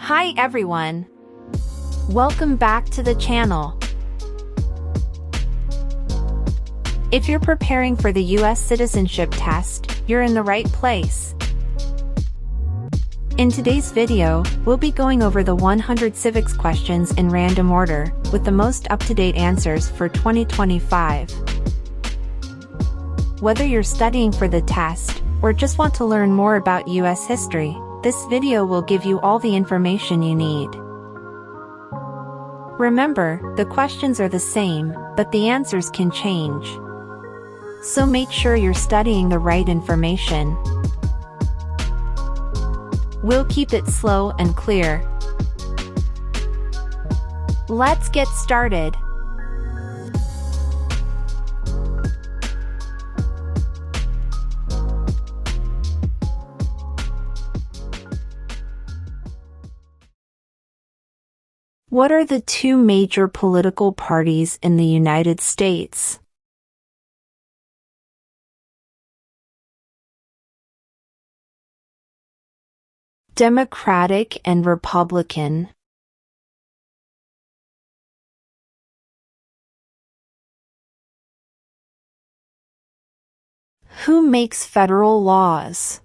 Hi everyone! Welcome back to the channel. If you're preparing for the U.S. Citizenship Test, you're in the right place. In today's video, we'll be going over the 100 civics questions in random order, with the most up-to-date answers for 2025. Whether you're studying for the test, or just want to learn more about U.S. history, this video will give you all the information you need. Remember, the questions are the same, but the answers can change. So make sure you're studying the right information. We'll keep it slow and clear. Let's get started. What are the two major political parties in the United States? Democratic and Republican. Who makes federal laws?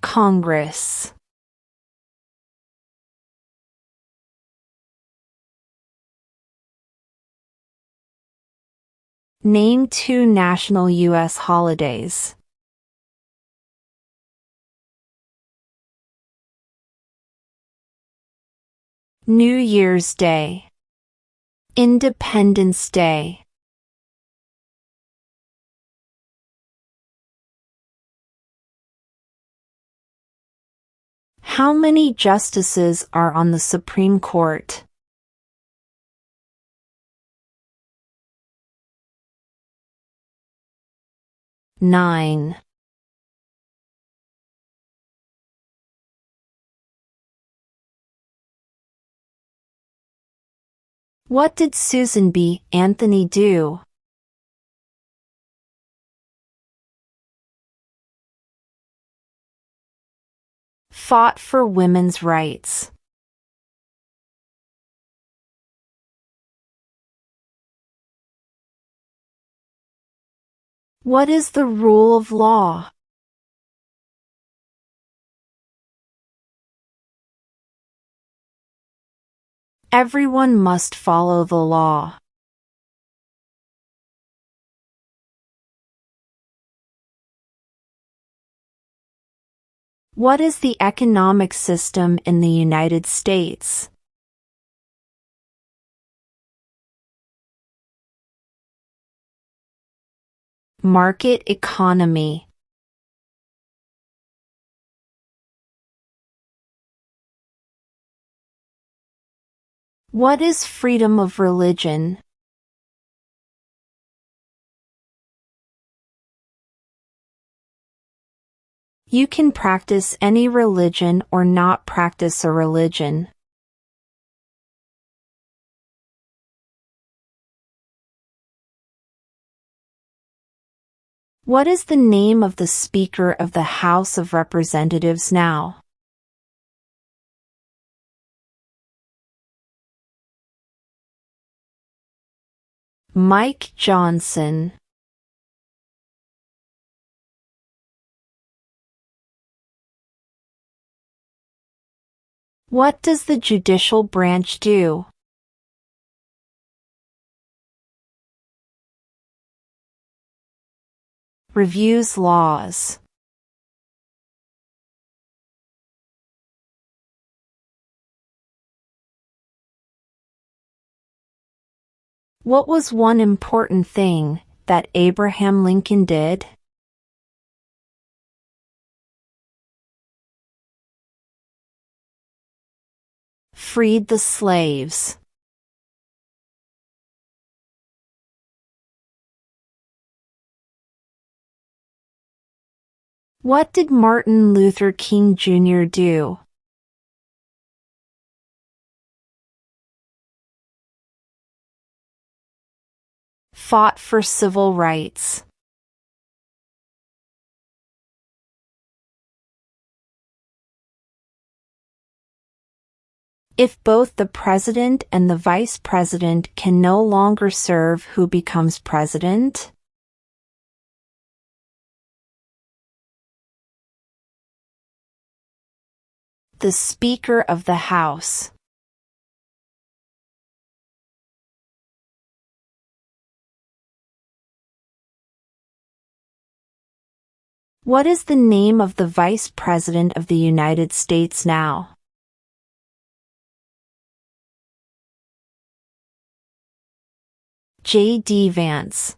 Congress. Name two national U.S. holidays. New Year's Day. Independence Day. How many justices are on the Supreme Court? 9. What did Susan B. Anthony do? Fought for women's rights. What is the rule of law? Everyone must follow the law. What is the economic system in the United States? Market economy. What is freedom of religion? You can practice any religion or not practice a religion. What is the name of the Speaker of the House of Representatives now? Mike Johnson. What does the judicial branch do? Reviews laws. What was one important thing that Abraham Lincoln did? Freed the slaves. What did Martin Luther King Jr. do? Fought for civil rights. If both the president and the vice president can no longer serve, who becomes president? The Speaker of the House. What is the name of the Vice President of the United States now? J.D. Vance.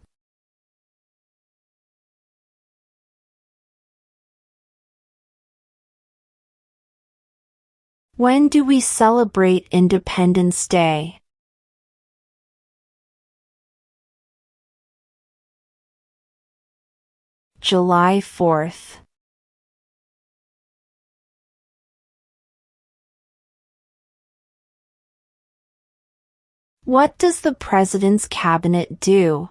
When do we celebrate Independence Day? July 4th. What does the President's Cabinet do?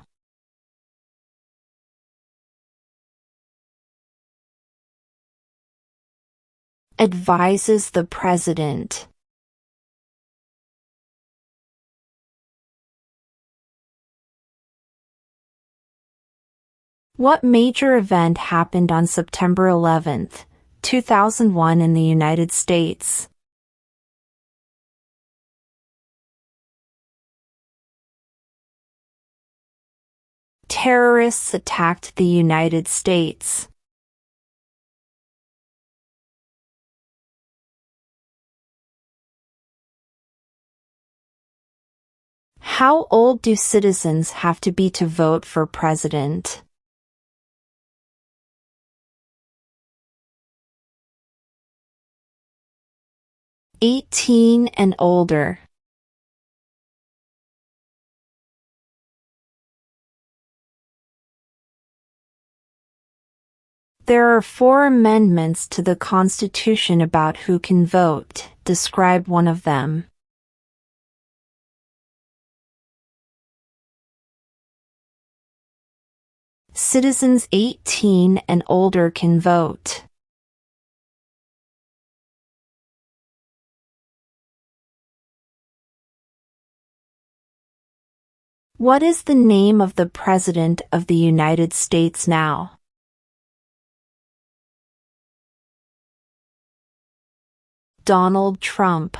Advises the President. What major event happened on September 11, 2001 in the United States? Terrorists attacked the United States. How old do citizens have to be to vote for president? 18 and older. There are 4 amendments to the Constitution about who can vote. Describe one of them. Citizens 18 and older can vote. What is the name of the President of the United States now? Donald Trump.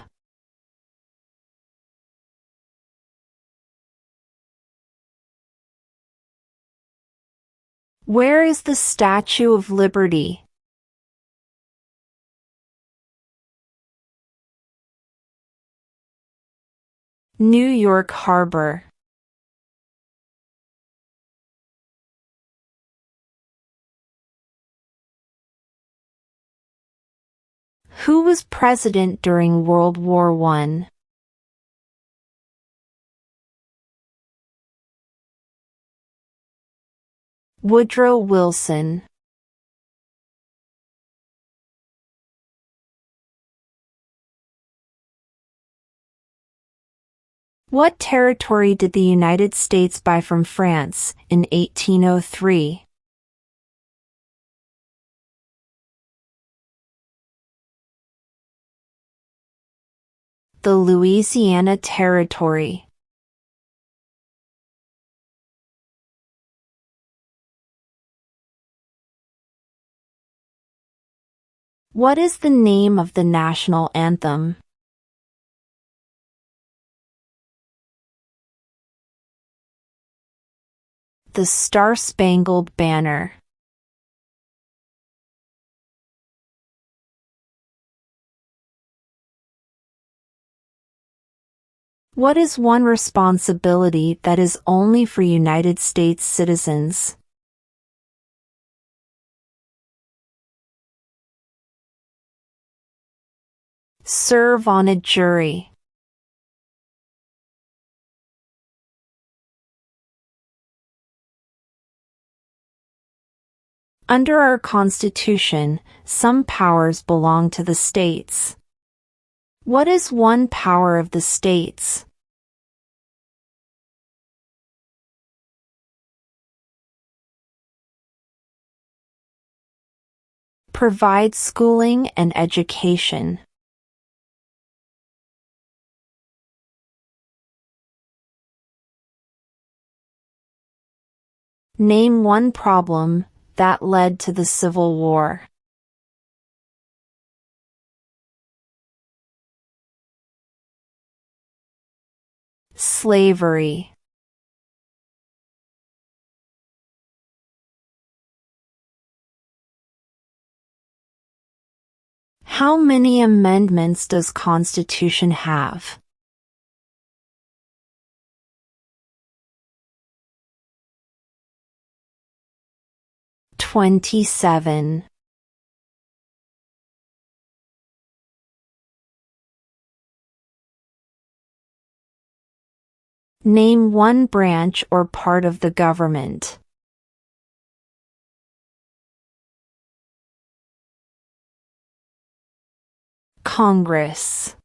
Where is the Statue of Liberty? New York Harbor. Who was president during World War I? Woodrow Wilson. What territory did the United States buy from France in 1803? The Louisiana Territory. What is the name of the national anthem? The Star-Spangled Banner. What is one responsibility that is only for United States citizens? Serve on a jury. Under our Constitution, some powers belong to the states. What is one power of the states? Provide schooling and education. Name one problem that led to the Civil War. Slavery. How many amendments does Constitution have? 27. Name one branch or part of the government. Congress.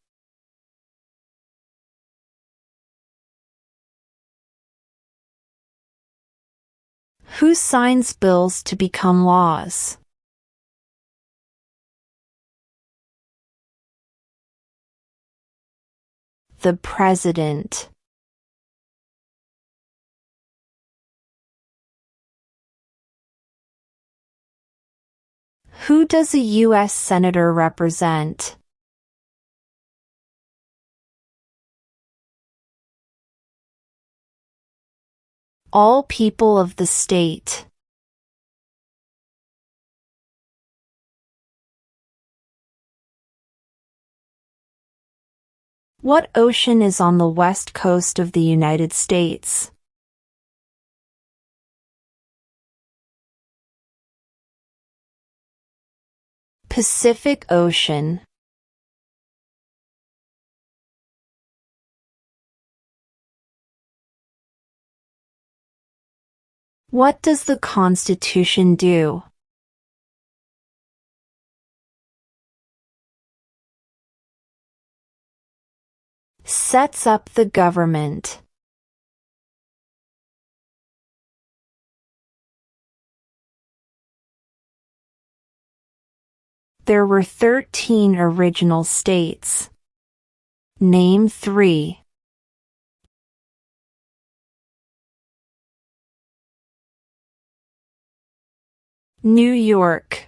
Who signs bills to become laws? The President. Who does a U.S. Senator represent? All people of the state. What ocean is on the west coast of the United States? Pacific Ocean. What does the Constitution do? Sets up the government. There were 13 original states. Name 3. New York,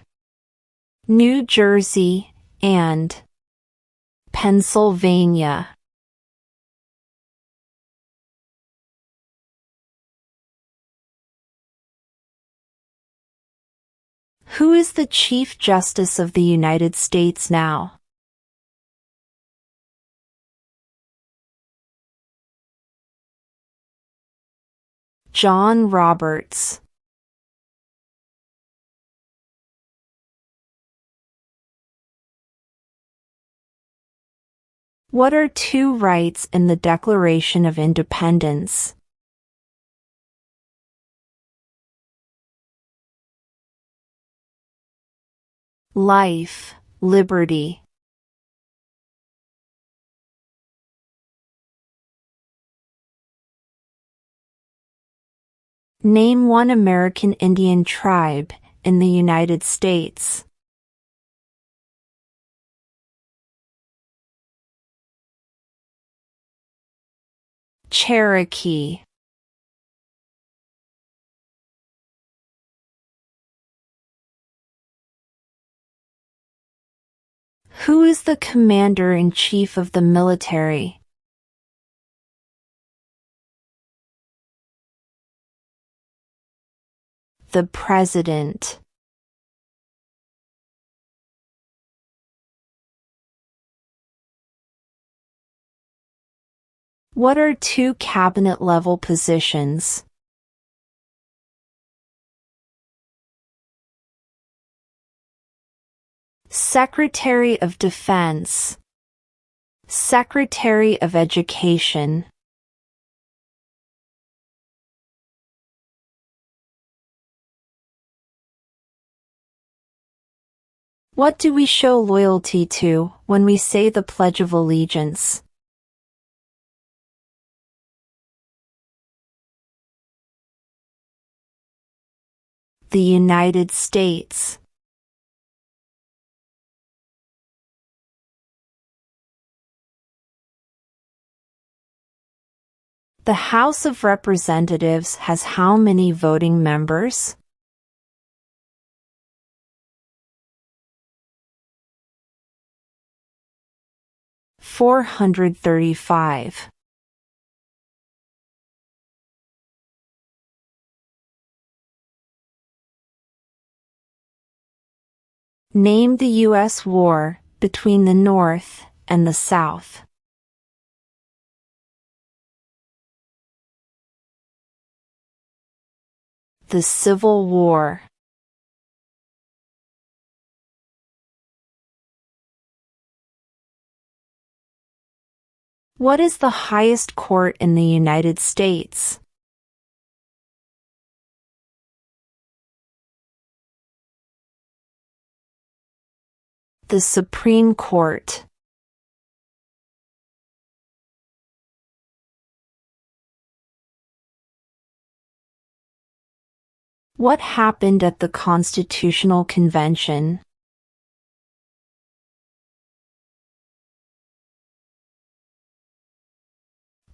New Jersey, and Pennsylvania. Who is the Chief Justice of the United States now? John Roberts. What are two rights in the Declaration of Independence? Life, liberty. Name one American Indian tribe in the United States. Cherokee. Who is the Commander-in-Chief of the military? The President. What are two cabinet-level positions? Secretary of Defense. Secretary of Education. What do we show loyalty to when we say the Pledge of Allegiance? The United States. The House of Representatives has how many voting members? 435. Name the U.S. war between the North and the South. The Civil War. What is the highest court in the United States? The Supreme Court. What happened at the Constitutional Convention?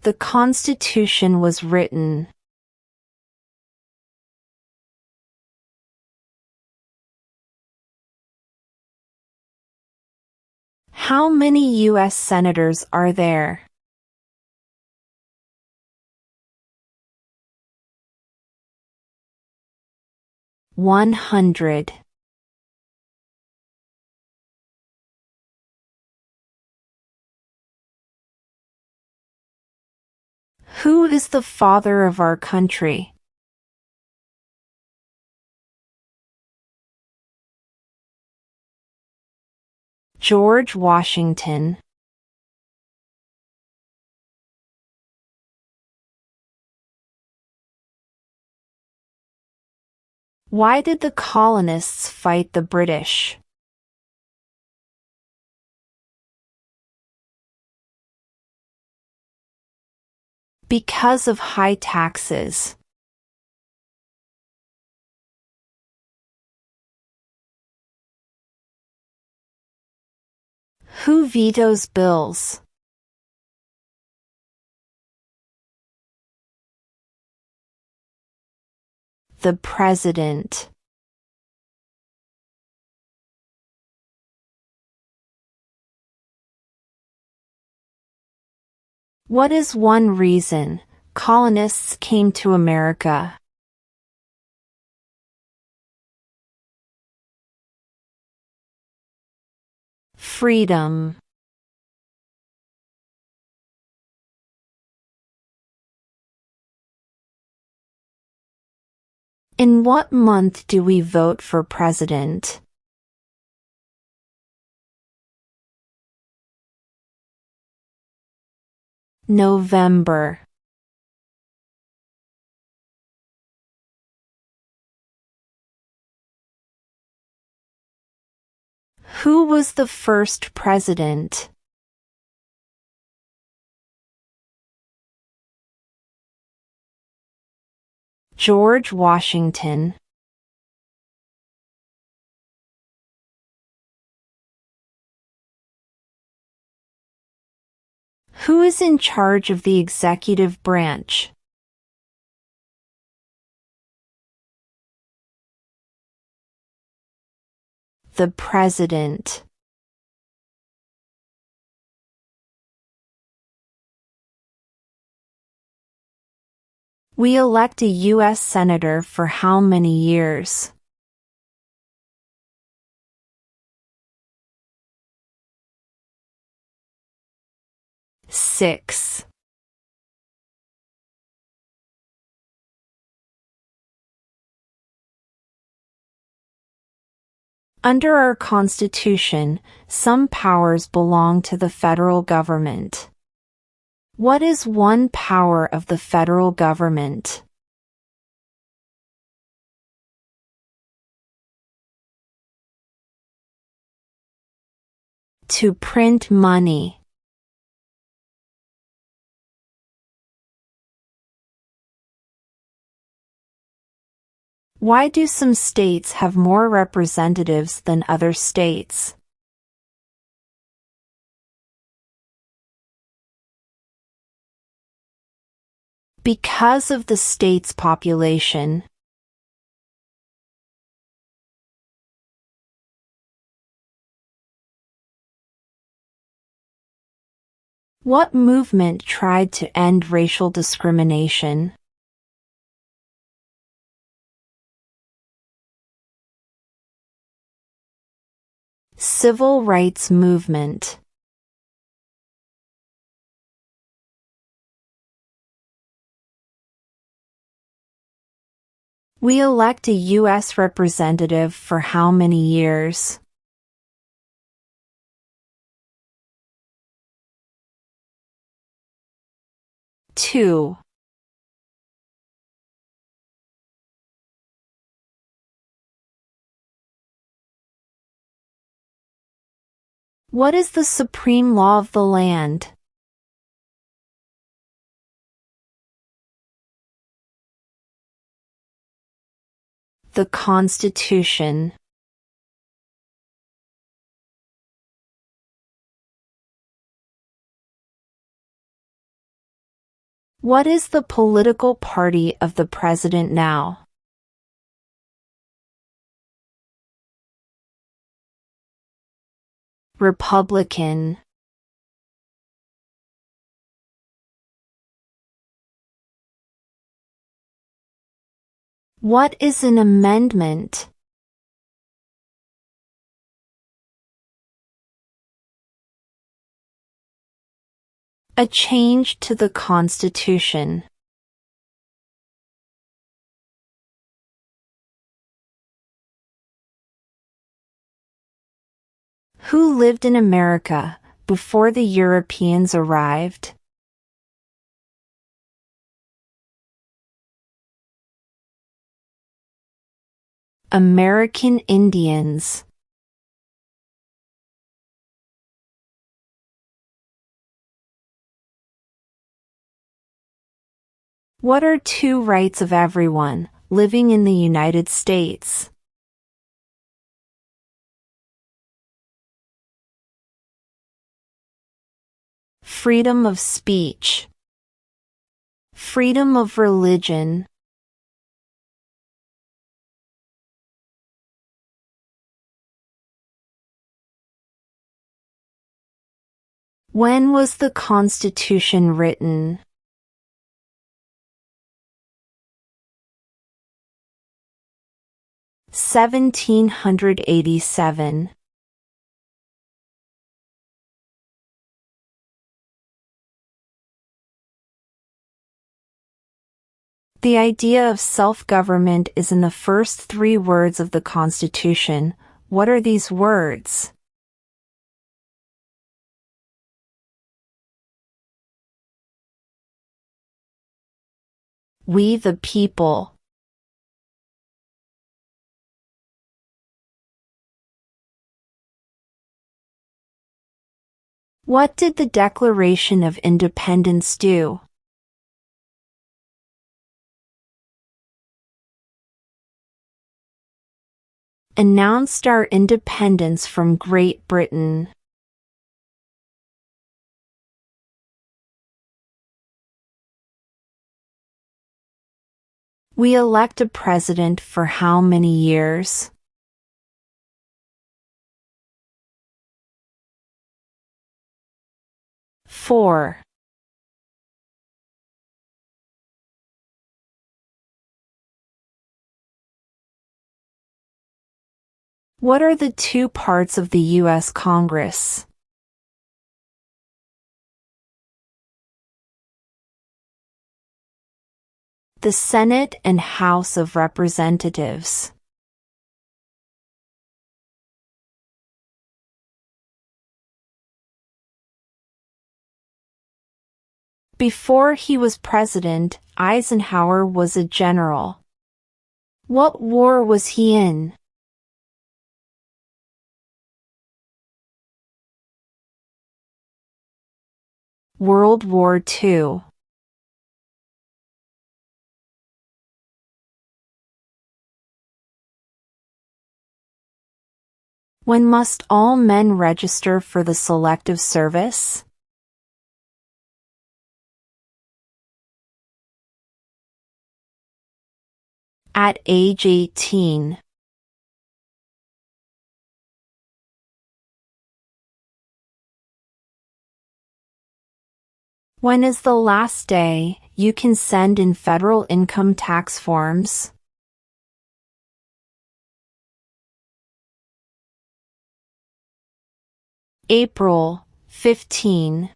The Constitution was written. How many U.S. senators are there? (100). Who is the father of our country? George Washington. Why did the colonists fight the British? Because of high taxes. Who vetoes bills? The President. What is one reason colonists came to America? Freedom. In what month do we vote for president? November. Who was the first president? George Washington. Who is in charge of the executive branch? The President. We elect a U.S. Senator for how many years? 6. Under our Constitution, some powers belong to the federal government. What is one power of the federal government? To print money. Why do some states have more representatives than other states? Because of the state's population. What movement tried to end racial discrimination? Civil rights movement. We elect a U.S. representative for how many years? 2. What is the supreme law of the land? The Constitution. What is the political party of the president now? Republican. What is an amendment? A change to the Constitution. Who lived in America before the Europeans arrived? American Indians. What are two rights of everyone living in the United States? Freedom of speech. Freedom of religion. When was the Constitution written? 1787. The idea of self-government is in the first 3 words of the Constitution. What are these words? We the people. What did the Declaration of Independence do? Announced our independence from Great Britain. We elect a president for how many years? 4. What are the 2 parts of the U.S. Congress? The Senate and House of Representatives. Before he was president, Eisenhower was a general. What war was he in? World War II. When must all men register for the Selective Service? At age 18. When is the last day you can send in federal income tax forms? April 15.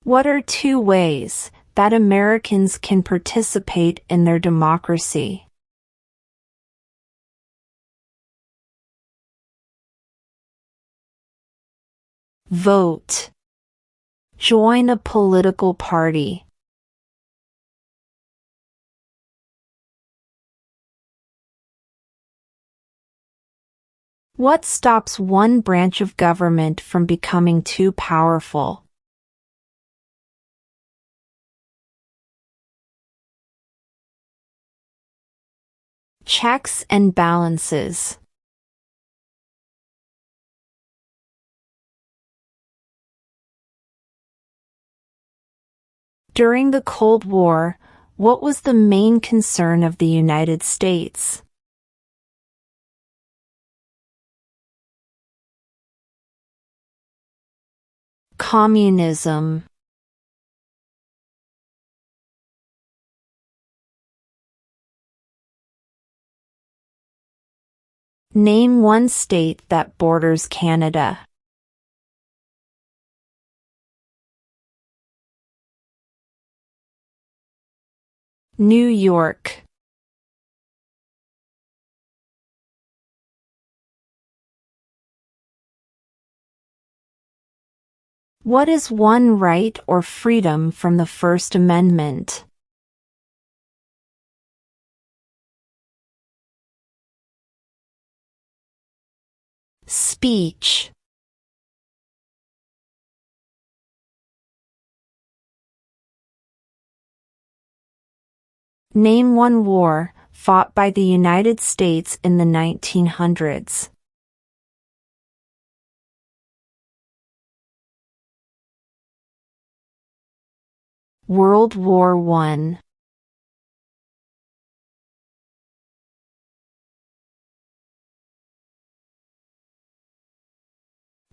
What are 2 ways that Americans can participate in their democracy? Vote. Join a political party. What stops one branch of government from becoming too powerful? Checks and balances. During the Cold War, what was the main concern of the United States? Communism. Name one state that borders Canada. New York. What is one right or freedom from the First Amendment? Speech. Name one war fought by the United States in the 1900s. World War I.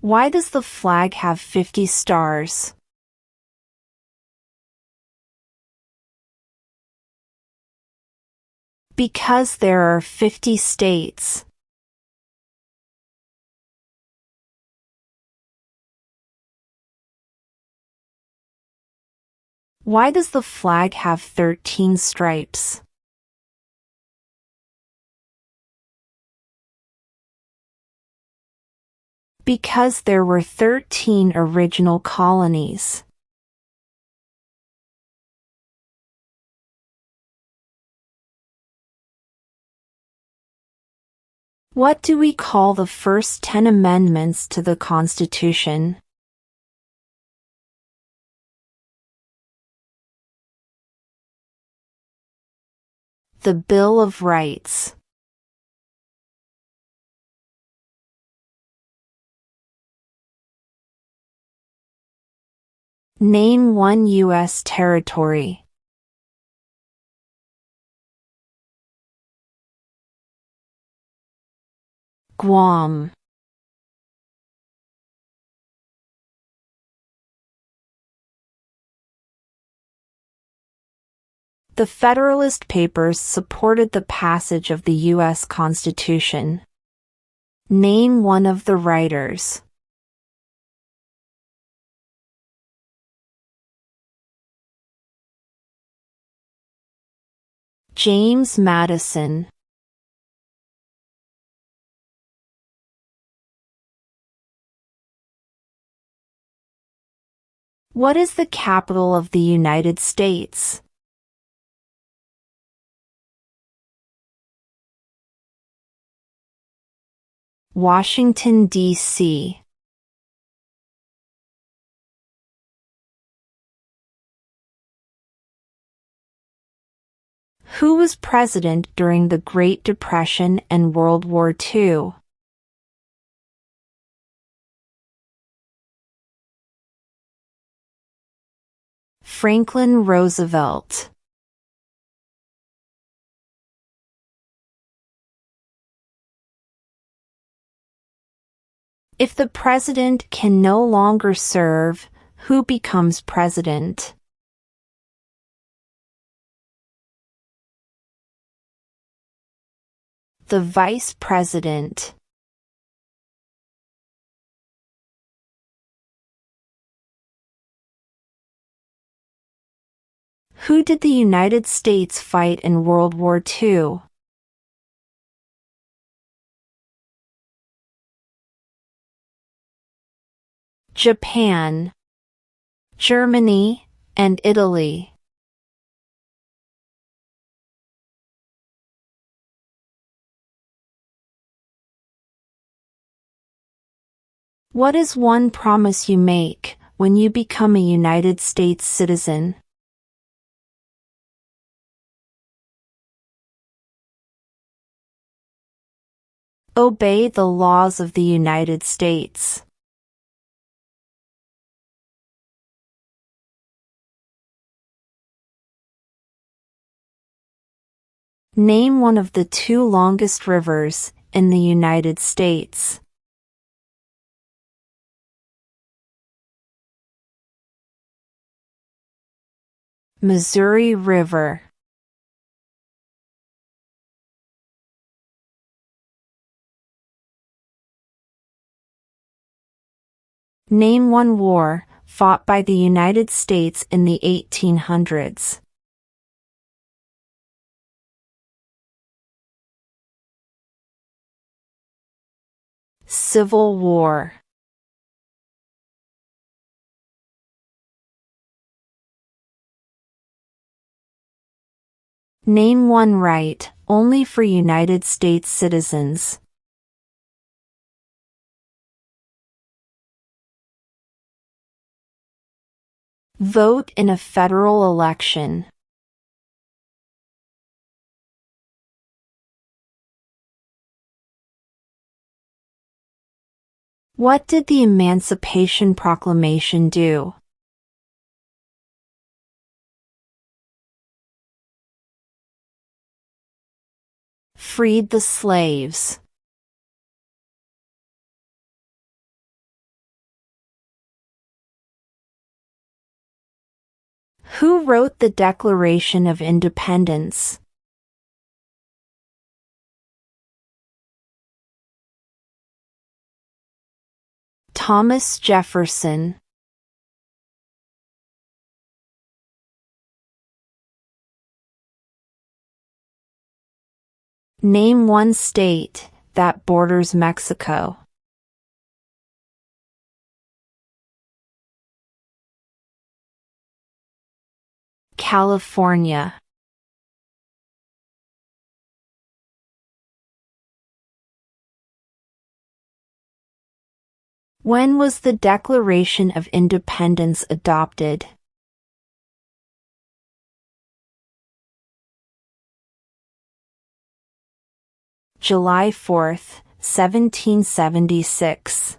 Why does the flag have 50 stars? Because there are 50 states. Why does the flag have 13 stripes? Because there were 13 original colonies. What do we call the first 10 amendments to the Constitution? The Bill of Rights. Name one U.S. territory. Guam. The Federalist Papers supported the passage of the U.S. Constitution. Name one of the writers. James Madison. What is the capital of the United States? Washington, D.C. Who was president during the Great Depression and World War II? Franklin Roosevelt. If the president can no longer serve, who becomes president? The vice president. Who did the United States fight in World War II? Japan, Germany, and Italy. What is one promise you make when you become a United States citizen? Obey the laws of the United States. Name one of the 2 longest rivers in the United States. Missouri River. Name one war fought by the United States in the 1800s. Civil War. Name one right only for United States citizens. Vote in a federal election. What did the Emancipation Proclamation do? Freed the slaves. Who wrote the Declaration of Independence? Thomas Jefferson. Name one state that borders Mexico. California. When was the Declaration of Independence adopted? July 4, 1776.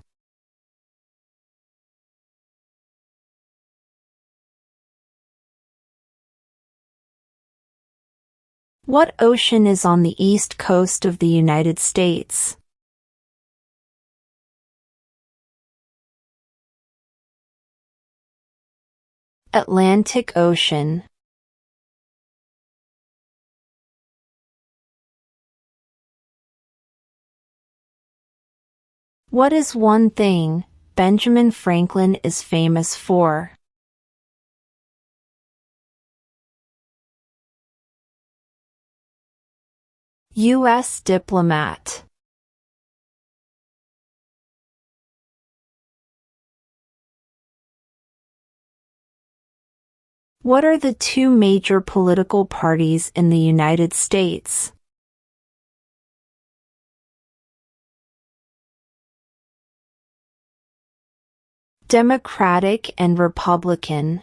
What ocean is on the east coast of the United States? Atlantic Ocean. What is one thing Benjamin Franklin is famous for? U.S. diplomat. What are the 2 major political parties in the United States? Democratic and Republican.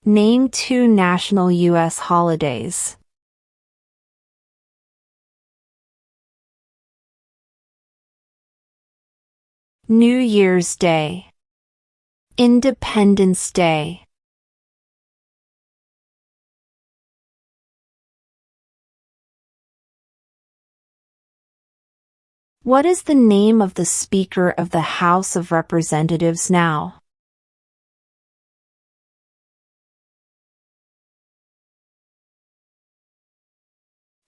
Name 2 national U.S. holidays. New Year's Day. Independence Day. What is the name of the Speaker of the House of Representatives now?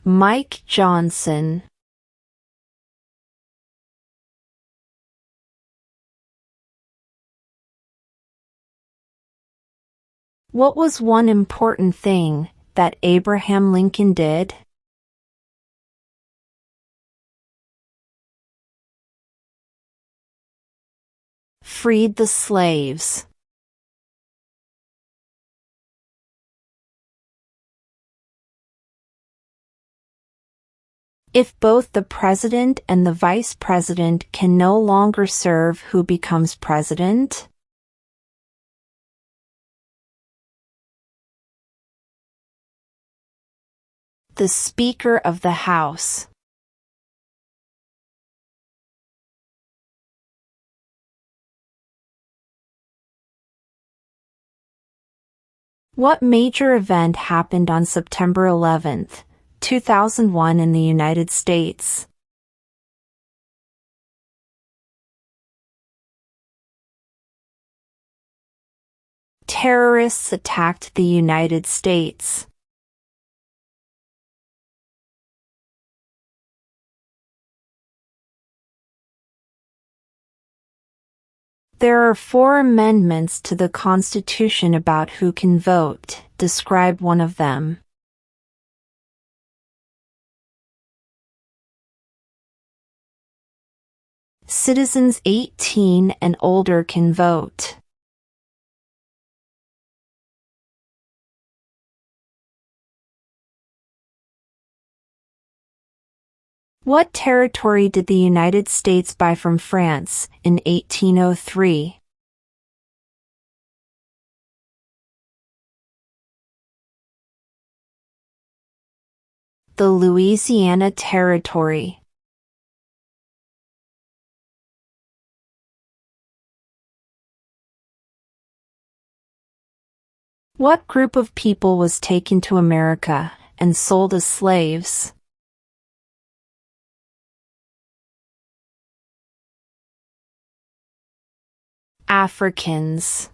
Mike Johnson. What was one important thing that Abraham Lincoln did? Freed the slaves. If both the president and the vice president can no longer serve, who becomes president? The Speaker of the House. What major event happened on September 11, 2001 in the United States? Terrorists attacked the United States. There are 4 amendments to the Constitution about who can vote. Describe one of them. Citizens 18 and older can vote. What territory did the United States buy from France in 1803? The Louisiana Territory. What group of people was taken to America and sold as slaves? Africans.